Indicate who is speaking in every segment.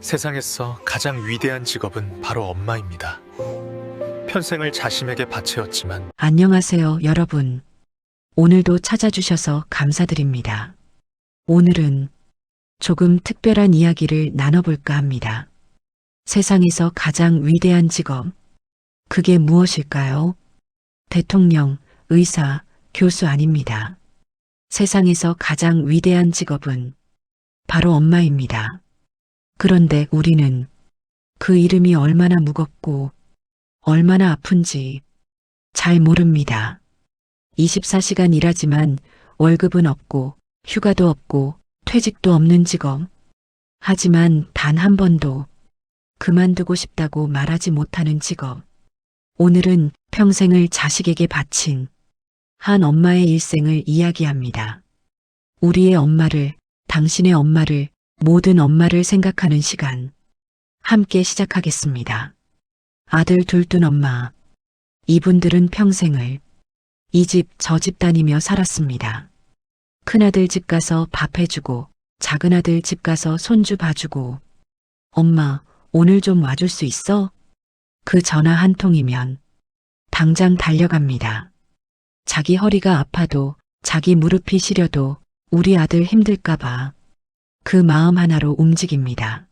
Speaker 1: 세상에서 가장 위대한 직업은 바로 엄마입니다. 평생을 자신에게 바치었지만
Speaker 2: 안녕하세요, 여러분. 오늘도 찾아주셔서 감사드립니다. 오늘은 조금 특별한 이야기를 나눠볼까 합니다. 세상에서 가장 위대한 직업, 그게 무엇일까요? 대통령, 의사, 교수 아닙니다. 세상에서 가장 위대한 직업은 바로 엄마입니다. 그런데 우리는 그 이름이 얼마나 무겁고 얼마나 아픈지 잘 모릅니다. 24시간 일하지만 월급은 없고 휴가도 없고 퇴직도 없는 직업. 하지만 단 한 번도 그만두고 싶다고 말하지 못하는 직업. 오늘은 평생을 자식에게 바친 한 엄마의 일생을 이야기합니다. 우리의 엄마를, 당신의 엄마를, 모든 엄마를 생각하는 시간. 함께 시작하겠습니다. 아들 둘 둔 엄마. 이분들은 평생을 이 집 저 집 다니며 살았습니다. 큰아들 집 가서 밥 해주고 작은아들 집 가서 손주 봐주고 엄마 오늘 좀 와줄 수 있어? 그 전화 한 통이면 당장 달려갑니다. 자기 허리가 아파도 자기 무릎이 시려도 우리 아들 힘들까봐 그 마음 하나로 움직입니다.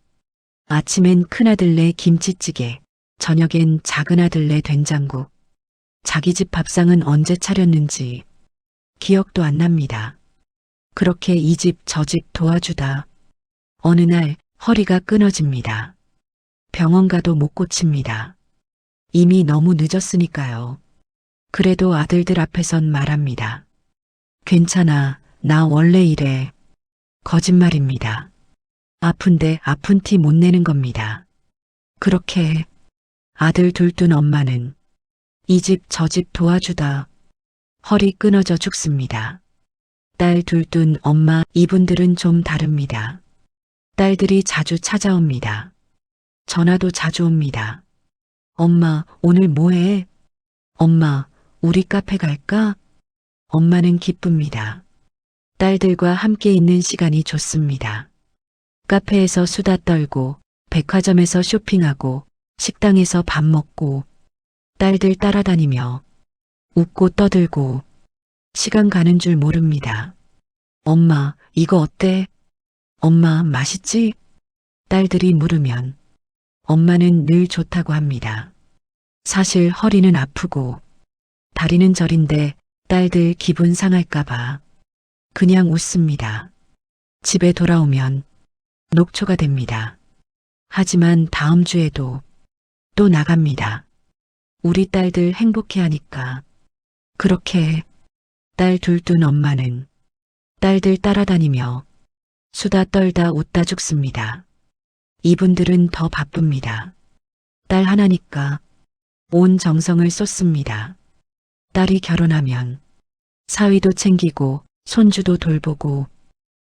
Speaker 2: 아침엔 큰아들네 김치찌개, 저녁엔 작은아들네 된장국. 자기 집 밥상은 언제 차렸는지 기억도 안 납니다. 그렇게 이 집 저 집 도와주다 어느 날 허리가 끊어집니다. 병원 가도 못 고칩니다. 이미 너무 늦었으니까요. 그래도 아들들 앞에선 말합니다. 괜찮아, 나 원래 이래. 거짓말입니다. 아픈데 아픈 티 못 내는 겁니다. 그렇게 아들 둘 둔 엄마는 이 집 저 집 도와주다 허리 끊어져 죽습니다. 딸 둘 둔 엄마, 이분들은 좀 다릅니다. 딸들이 자주 찾아옵니다. 전화도 자주 옵니다. 엄마, 오늘 뭐해? 엄마, 우리 카페 갈까? 엄마는 기쁩니다. 딸들과 함께 있는 시간이 좋습니다. 카페에서 수다 떨고, 백화점에서 쇼핑하고, 식당에서 밥 먹고, 딸들 따라다니며 웃고 떠들고 시간 가는 줄 모릅니다. 엄마, 이거 어때? 엄마, 맛있지? 딸들이 물으면 엄마는 늘 좋다고 합니다. 사실 허리는 아프고 다리는 저린데 딸들 기분 상할까봐 그냥 웃습니다. 집에 돌아오면 녹초가 됩니다. 하지만 다음 주에도 또 나갑니다. 우리 딸들 행복해하니까. 그렇게 딸 둘 둔 엄마는 딸들 따라다니며 수다 떨다 웃다 죽습니다. 이분들은 더 바쁩니다. 딸 하나니까 온 정성을 쏟습니다. 딸이 결혼하면 사위도 챙기고 손주도 돌보고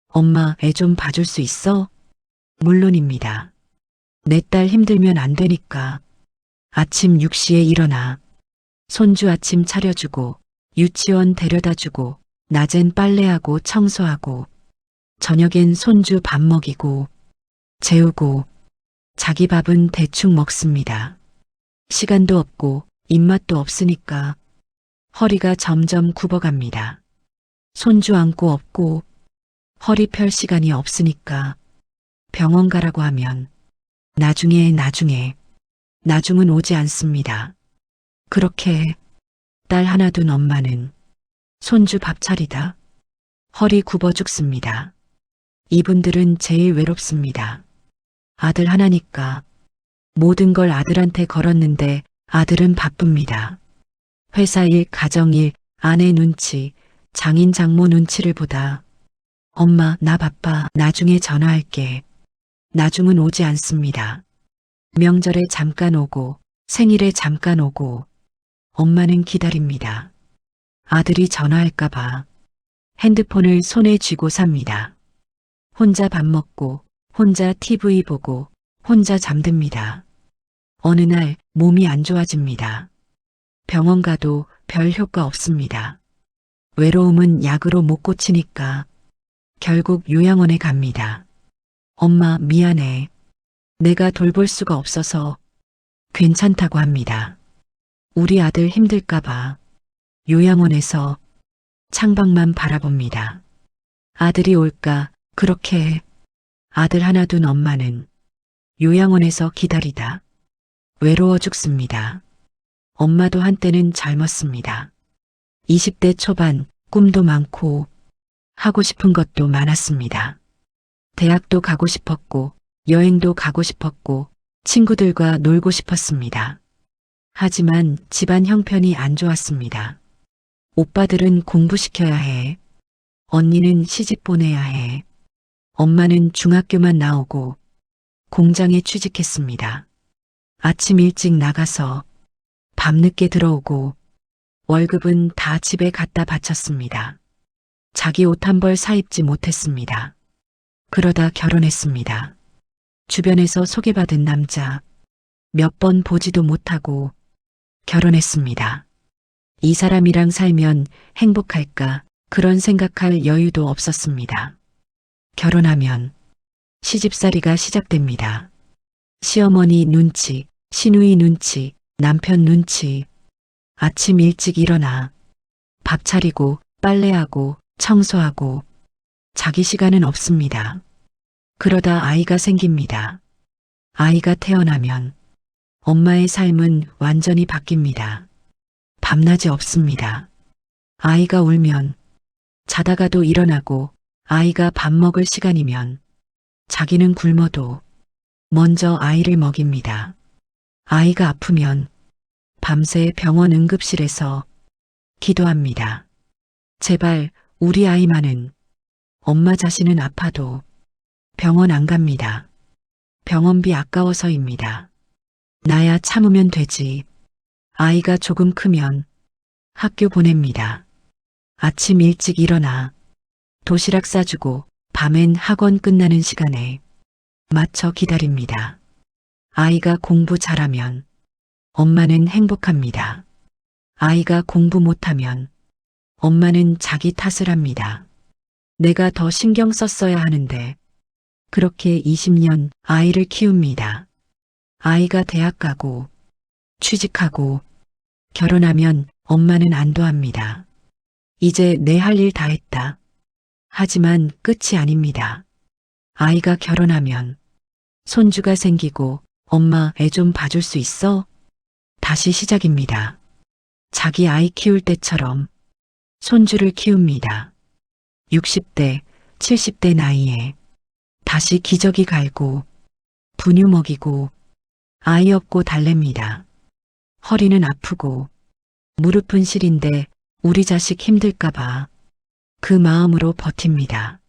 Speaker 2: 엄마 애 좀 봐줄 수 있어? 물론입니다. 내 딸 힘들면 안 되니까. 아침 6시에 일어나 손주 아침 차려주고 유치원 데려다주고 낮엔 빨래하고 청소하고 저녁엔 손주 밥 먹이고 재우고 자기 밥은 대충 먹습니다. 시간도 없고 입맛도 없으니까 허리가 점점 굽어갑니다. 손주 안고 업고 허리 펼 시간이 없으니까 병원 가라고 하면 나중은 오지 않습니다. 그렇게 딸 하나 둔 엄마는 손주 밥 차리다 허리 굽어 죽습니다. 이분들은 제일 외롭습니다. 아들 하나니까 모든 걸 아들한테 걸었는데 아들은 바쁩니다. 회사 일, 가정 일, 아내 눈치, 장인 장모 눈치를 보다 엄마 나 바빠, 나중에 전화할게. 나중은 오지 않습니다. 명절에 잠깐 오고 생일에 잠깐 오고 엄마는 기다립니다. 아들이 전화할까봐 핸드폰을 손에 쥐고 삽니다. 혼자 밥 먹고 혼자 TV 보고 혼자 잠듭니다. 어느 날 몸이 안 좋아집니다. 병원 가도 별 효과 없습니다. 외로움은 약으로 못 고치니까 결국 요양원에 갑니다. 엄마 미안해. 내가 돌볼 수가 없어서 괜찮다고 합니다. 우리 아들 힘들까봐 요양원에서 창밖만 바라봅니다. 아들이 올까 그렇게 아들 하나 둔 엄마는 요양원에서 기다리다 외로워 죽습니다. 엄마도 한때는 젊었습니다. 20대 초반 꿈도 많고 하고 싶은 것도 많았습니다. 대학도 가고 싶었고 여행도 가고 싶었고 친구들과 놀고 싶었습니다. 하지만 집안 형편이 안 좋았습니다. 오빠들은 공부시켜야 해. 언니는 시집 보내야 해. 엄마는 중학교만 나오고 공장에 취직했습니다. 아침 일찍 나가서 밤늦게 들어오고 월급은 다 집에 갖다 바쳤습니다. 자기 옷 한 벌 사입지 못했습니다. 그러다 결혼했습니다. 주변에서 소개받은 남자 몇 번 보지도 못하고 결혼했습니다. 이 사람이랑 살면 행복할까 그런 생각할 여유도 없었습니다. 결혼하면 시집살이가 시작됩니다. 시어머니 눈치, 시누이 눈치, 남편 눈치. 아침 일찍 일어나 밥 차리고 빨래하고 청소하고 자기 시간은 없습니다. 그러다 아이가 생깁니다. 아이가 태어나면 엄마의 삶은 완전히 바뀝니다. 밤낮이 없습니다. 아이가 울면 자다가도 일어나고 아이가 밥 먹을 시간이면 자기는 굶어도 먼저 아이를 먹입니다. 아이가 아프면 밤새 병원 응급실에서 기도합니다. 제발 우리 아이만은 엄마 자신은 아파도 병원 안 갑니다. 병원비 아까워서입니다. 나야 참으면 되지. 아이가 조금 크면 학교 보냅니다. 아침 일찍 일어나 도시락 싸주고 밤엔 학원 끝나는 시간에 맞춰 기다립니다. 아이가 공부 잘하면 엄마는 행복합니다. 아이가 공부 못하면 엄마는 자기 탓을 합니다. 내가 더 신경 썼어야 하는데 그렇게 20년 아이를 키웁니다. 아이가 대학 가고 취직하고 결혼하면 엄마는 안도합니다. 이제 내 할 일 다 했다. 하지만 끝이 아닙니다. 아이가 결혼하면 손주가 생기고 엄마 애 좀 봐줄 수 있어? 다시 시작입니다. 자기 아이 키울 때처럼 손주를 키웁니다. 60대, 70대 나이에 다시 기저귀 갈고 분유 먹이고 아이 업고 달랩니다. 허리는 아프고 무릎은 시린데 우리 자식 힘들까봐 그 마음으로 버팁니다.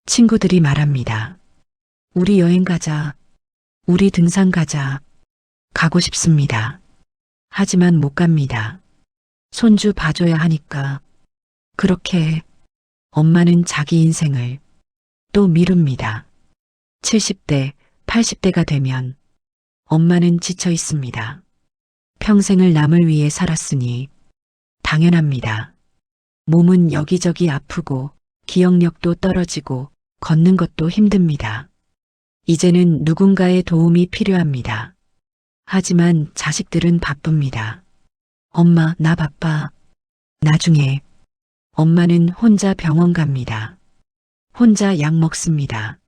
Speaker 2: 친구들이 말합니다. 우리 여행 가자. 우리 등산 가자. 가고 싶습니다. 하지만 못 갑니다. 손주 봐줘야 하니까. 그렇게 엄마는 자기 인생을 또 미룹니다. 70대, 80대가 되면 엄마는 지쳐 있습니다. 평생을 남을 위해 살았으니 당연합니다. 몸은 여기저기 아프고 기억력도 떨어지고 걷는 것도 힘듭니다. 이제는 누군가의 도움이 필요합니다. 하지만 자식들은 바쁩니다. 엄마, 나 바빠. 나중에 엄마는 혼자 병원 갑니다. 혼자 약 먹습니다.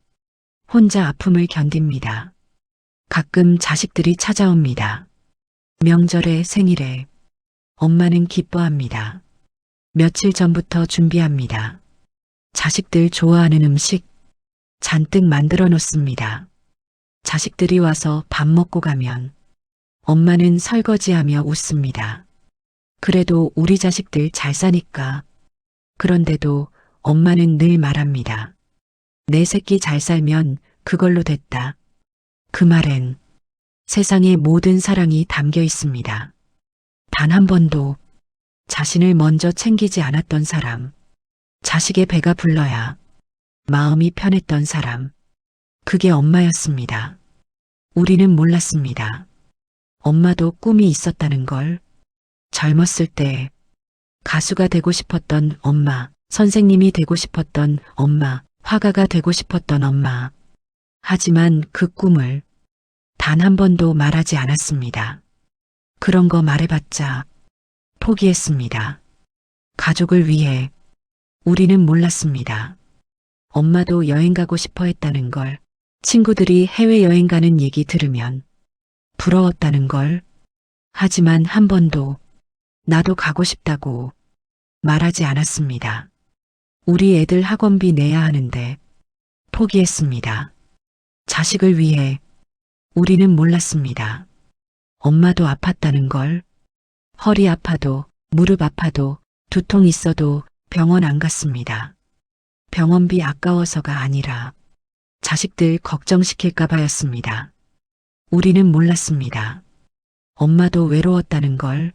Speaker 2: 혼자 아픔을 견딥니다. 가끔 자식들이 찾아옵니다. 명절에 생일에 엄마는 기뻐합니다. 며칠 전부터 준비합니다. 자식들 좋아하는 음식 잔뜩 만들어 놓습니다. 자식들이 와서 밥 먹고 가면 엄마는 설거지하며 웃습니다. 그래도 우리 자식들 잘 사니까. 그런데도 엄마는 늘 말합니다. 내 새끼 잘 살면 그걸로 됐다. 그 말엔 세상의 모든 사랑이 담겨 있습니다. 단 한 번도 자신을 먼저 챙기지 않았던 사람, 자식의 배가 불러야 마음이 편했던 사람, 그게 엄마였습니다. 우리는 몰랐습니다. 엄마도 꿈이 있었다는 걸. 젊었을 때 가수가 되고 싶었던 엄마, 선생님이 되고 싶었던 엄마, 화가가 되고 싶었던 엄마. 하지만 그 꿈을 단 한 번도 말하지 않았습니다. 그런 거 말해봤자 포기했습니다. 가족을 위해 우리는 몰랐습니다. 엄마도 여행 가고 싶어 했다는 걸, 친구들이 해외여행 가는 얘기 들으면 부러웠다는 걸, 하지만 한 번도 나도 가고 싶다고 말하지 않았습니다. 우리 애들 학원비 내야 하는데 포기했습니다. 자식을 위해 우리는 몰랐습니다. 엄마도 아팠다는 걸, 허리 아파도 무릎 아파도 두통 있어도 병원 안 갔습니다. 병원비 아까워서가 아니라 자식들 걱정시킬까 봐였습니다. 우리는 몰랐습니다. 엄마도 외로웠다는 걸,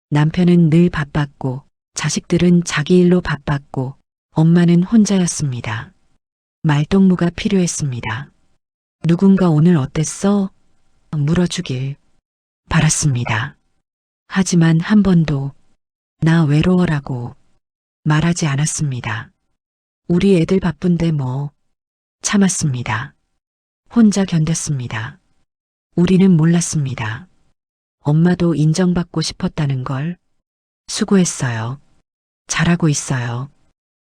Speaker 2: 남편은 늘 바빴고 자식들은 자기 일로 바빴고 엄마는 혼자였습니다. 말동무가 필요했습니다. 누군가 오늘 어땠어? 물어주길 바랐습니다. 하지만 한 번도 나 외로워라고 말하지 않았습니다. 우리 애들 바쁜데 뭐 참았습니다. 혼자 견뎠습니다. 우리는 몰랐습니다. 엄마도 인정받고 싶었다는 걸. 수고했어요. 잘하고 있어요.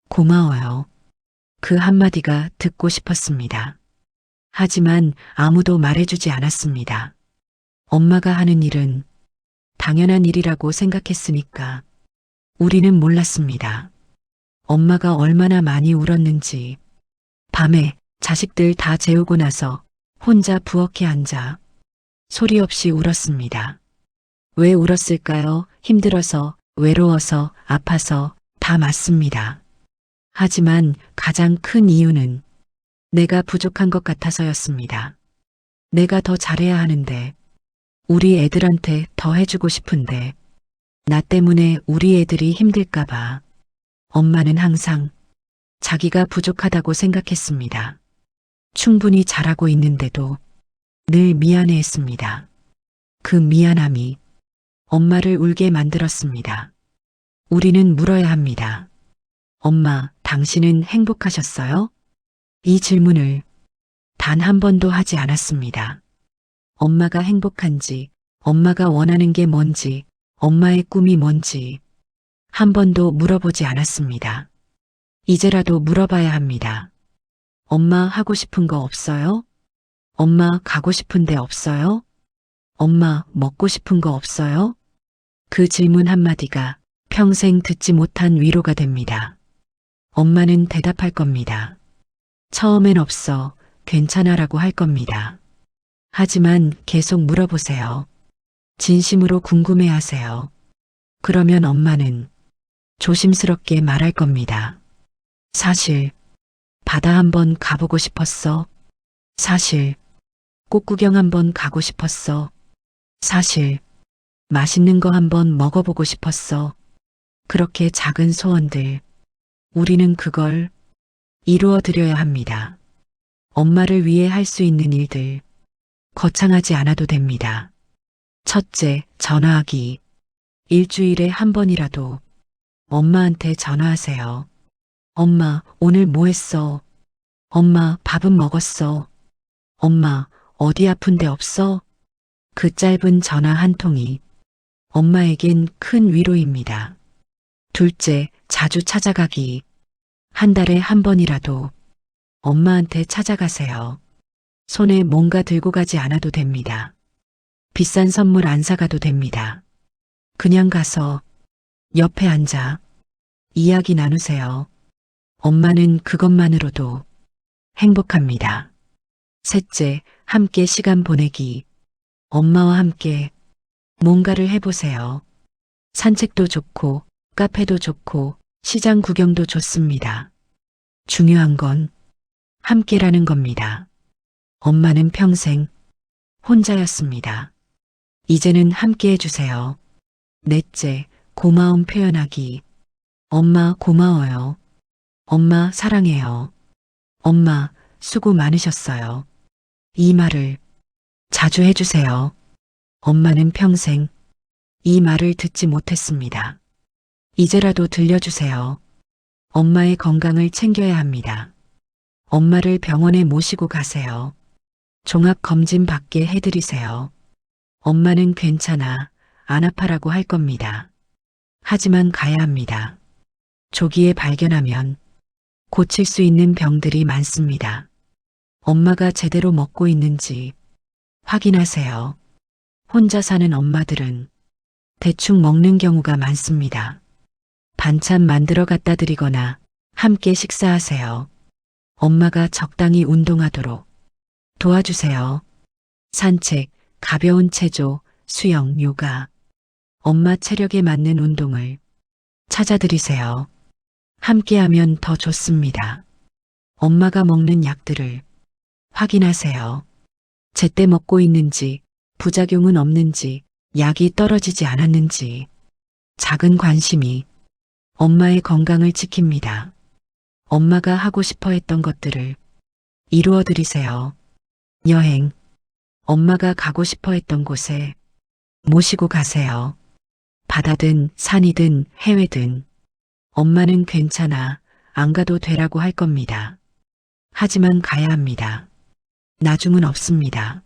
Speaker 2: 고마워요. 그 한마디가 듣고 싶었습니다. 하지만 아무도 말해주지 않았습니다. 엄마가 하는 일은 당연한 일이라고 생각했으니까 우리는 몰랐습니다. 엄마가 얼마나 많이 울었는지, 밤에 자식들 다 재우고 나서 혼자 부엌에 앉아 소리 없이 울었습니다. 왜 울었을까요? 힘들어서, 외로워서, 아파서 다 맞습니다. 하지만 가장 큰 이유는 내가 부족한 것 같아서였습니다. 내가 더 잘해야 하는데, 우리 애들한테 더 해주고 싶은데, 나 때문에 우리 애들이 힘들까봐 엄마는 항상 자기가 부족하다고 생각했습니다. 충분히 잘하고 있는데도 늘 미안해했습니다. 그 미안함이 엄마를 울게 만들었습니다. 우리는 물어야 합니다. 엄마, 당신은 행복하셨어요? 이 질문을 단 한 번도 하지 않았습니다. 엄마가 행복한지, 엄마가 원하는 게 뭔지, 엄마의 꿈이 뭔지 한 번도 물어보지 않았습니다. 이제라도 물어봐야 합니다. 엄마 하고 싶은 거 없어요? 엄마 가고 싶은 데 없어요? 엄마 먹고 싶은 거 없어요? 그 질문 한마디가 평생 듣지 못한 위로가 됩니다. 엄마는 대답할 겁니다. 처음엔 없어, 괜찮아라고 할 겁니다. 하지만 계속 물어보세요. 진심으로 궁금해하세요. 그러면 엄마는 조심스럽게 말할 겁니다. 사실 바다 한번 가보고 싶었어. 사실 꽃 구경 한번 가고 싶었어. 사실 맛있는 거 한번 먹어보고 싶었어. 그렇게 작은 소원들, 우리는 그걸 이루어 드려야 합니다. 엄마를 위해 할 수 있는 일들, 거창하지 않아도 됩니다. 첫째, 전화하기. 일주일에 한 번이라도 엄마한테 전화하세요. 엄마, 오늘 뭐 했어? 엄마, 밥은 먹었어? 엄마, 어디 아픈 데 없어? 그 짧은 전화 한 통이 엄마에겐 큰 위로입니다. 둘째, 자주 찾아가기. 한 달에 한 번이라도 엄마한테 찾아가세요. 손에 뭔가 들고 가지 않아도 됩니다. 비싼 선물 안 사가도 됩니다. 그냥 가서 옆에 앉아 이야기 나누세요. 엄마는 그것만으로도 행복합니다. 셋째, 함께 시간 보내기. 엄마와 함께 뭔가를 해보세요. 산책도 좋고, 카페도 좋고, 시장 구경도 좋습니다. 중요한 건 함께라는 겁니다. 엄마는 평생 혼자였습니다. 이제는 함께 해주세요. 넷째, 고마움 표현하기. 엄마 고마워요. 엄마 사랑해요. 엄마 수고 많으셨어요. 이 말을 자주 해주세요. 엄마는 평생 이 말을 듣지 못했습니다. 이제라도 들려주세요. 엄마의 건강을 챙겨야 합니다. 엄마를 병원에 모시고 가세요. 종합검진 받게 해드리세요. 엄마는 괜찮아, 안 아파라고 할 겁니다. 하지만 가야 합니다. 조기에 발견하면 고칠 수 있는 병들이 많습니다. 엄마가 제대로 먹고 있는지 확인하세요. 혼자 사는 엄마들은 대충 먹는 경우가 많습니다. 반찬 만들어 갖다 드리거나 함께 식사하세요. 엄마가 적당히 운동하도록 도와주세요. 산책, 가벼운 체조, 수영, 요가. 엄마 체력에 맞는 운동을 찾아드리세요. 함께하면 더 좋습니다. 엄마가 먹는 약들을 확인하세요. 제때 먹고 있는지, 부작용은 없는지, 약이 떨어지지 않았는지. 작은 관심이 엄마의 건강을 지킵니다. 엄마가 하고 싶어 했던 것들을 이루어 드리세요. 여행, 엄마가 가고 싶어 했던 곳에 모시고 가세요. 바다든 산이든 해외든 엄마는 괜찮아, 안 가도 되라고 할 겁니다. 하지만 가야 합니다. 나중은 없습니다.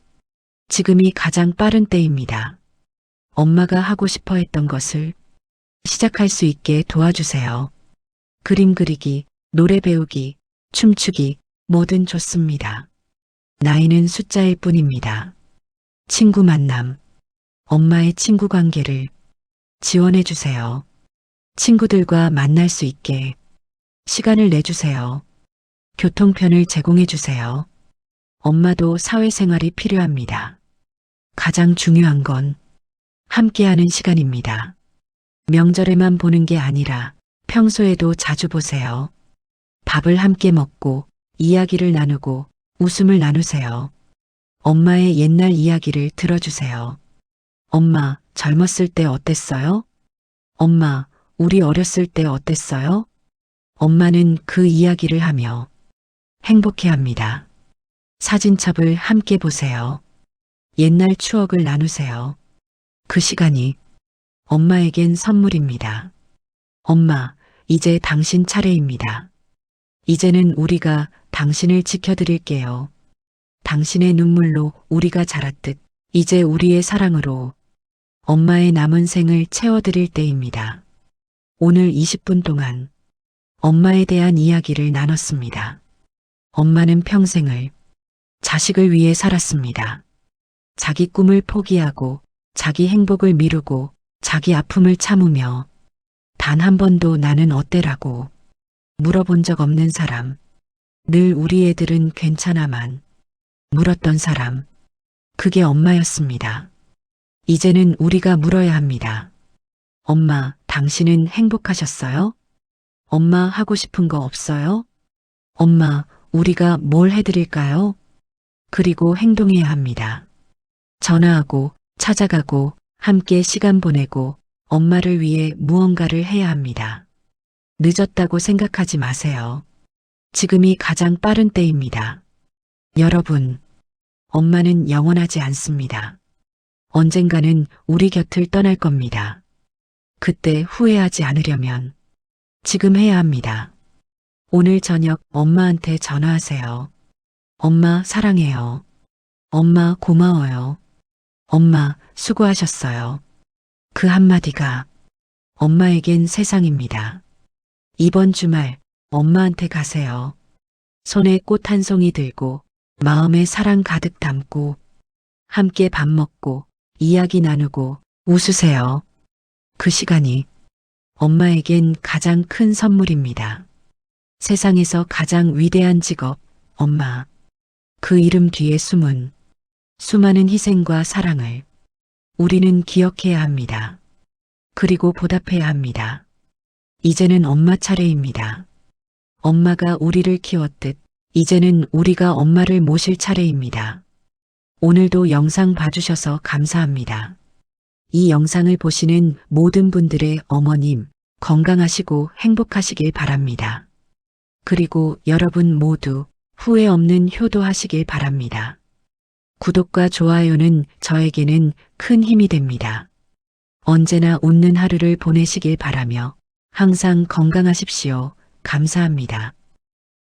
Speaker 2: 지금이 가장 빠른 때입니다. 엄마가 하고 싶어 했던 것을 시작할 수 있게 도와주세요. 그림 그리기, 노래 배우기, 춤추기, 뭐든 좋습니다. 나이는 숫자일 뿐입니다. 친구 만남, 엄마의 친구 관계를 지원해 주세요. 친구들과 만날 수 있게 시간을 내주세요. 교통편을 제공해 주세요. 엄마도 사회생활이 필요합니다. 가장 중요한 건 함께하는 시간입니다. 명절에만 보는 게 아니라 평소에도 자주 보세요. 밥을 함께 먹고 이야기를 나누고 웃음을 나누세요. 엄마의 옛날 이야기를 들어주세요. 엄마, 젊었을 때 어땠어요? 엄마, 우리 어렸을 때 어땠어요? 엄마는 그 이야기를 하며 행복해합니다. 사진첩을 함께 보세요. 옛날 추억을 나누세요. 그 시간이 엄마에겐 선물입니다. 엄마, 이제 당신 차례입니다. 이제는 우리가 당신을 지켜드릴게요. 당신의 눈물로 우리가 자랐듯 이제 우리의 사랑으로 엄마의 남은 생을 채워드릴 때입니다. 오늘 20분 동안 엄마에 대한 이야기를 나눴습니다. 엄마는 평생을 자식을 위해 살았습니다. 자기 꿈을 포기하고 자기 행복을 미루고 자기 아픔을 참으며 단 한 번도 나는 어때라고 물어본 적 없는 사람. 늘 우리 애들은 괜찮아만 물었던 사람. 그게 엄마였습니다. 이제는 우리가 물어야 합니다. 엄마, 당신은 행복하셨어요? 엄마 하고 싶은 거 없어요? 엄마, 우리가 뭘 해드릴까요? 그리고 행동해야 합니다. 전화하고 찾아가고 함께 시간 보내고 엄마를 위해 무언가를 해야 합니다. 늦었다고 생각하지 마세요. 지금이 가장 빠른 때입니다. 여러분, 엄마는 영원하지 않습니다. 언젠가는 우리 곁을 떠날 겁니다. 그때 후회하지 않으려면 지금 해야 합니다. 오늘 저녁 엄마한테 전화하세요. 엄마 사랑해요. 엄마 고마워요. 엄마 수고하셨어요. 그 한마디가 엄마에겐 세상입니다. 이번 주말 엄마한테 가세요. 손에 꽃 한 송이 들고 마음에 사랑 가득 담고 함께 밥 먹고 이야기 나누고 웃으세요. 그 시간이 엄마에겐 가장 큰 선물입니다. 세상에서 가장 위대한 직업, 엄마. 그 이름 뒤에 숨은 수많은 희생과 사랑을 우리는 기억해야 합니다. 그리고 보답해야 합니다. 이제는 엄마 차례입니다. 엄마가 우리를 키웠듯 이제는 우리가 엄마를 모실 차례입니다. 오늘도 영상 봐주셔서 감사합니다. 이 영상을 보시는 모든 분들의 어머님 건강하시고 행복하시길 바랍니다. 그리고 여러분 모두 후회 없는 효도하시길 바랍니다. 구독과 좋아요는 저에게는 큰 힘이 됩니다. 언제나 웃는 하루를 보내시길 바라며 항상 건강하십시오. 감사합니다.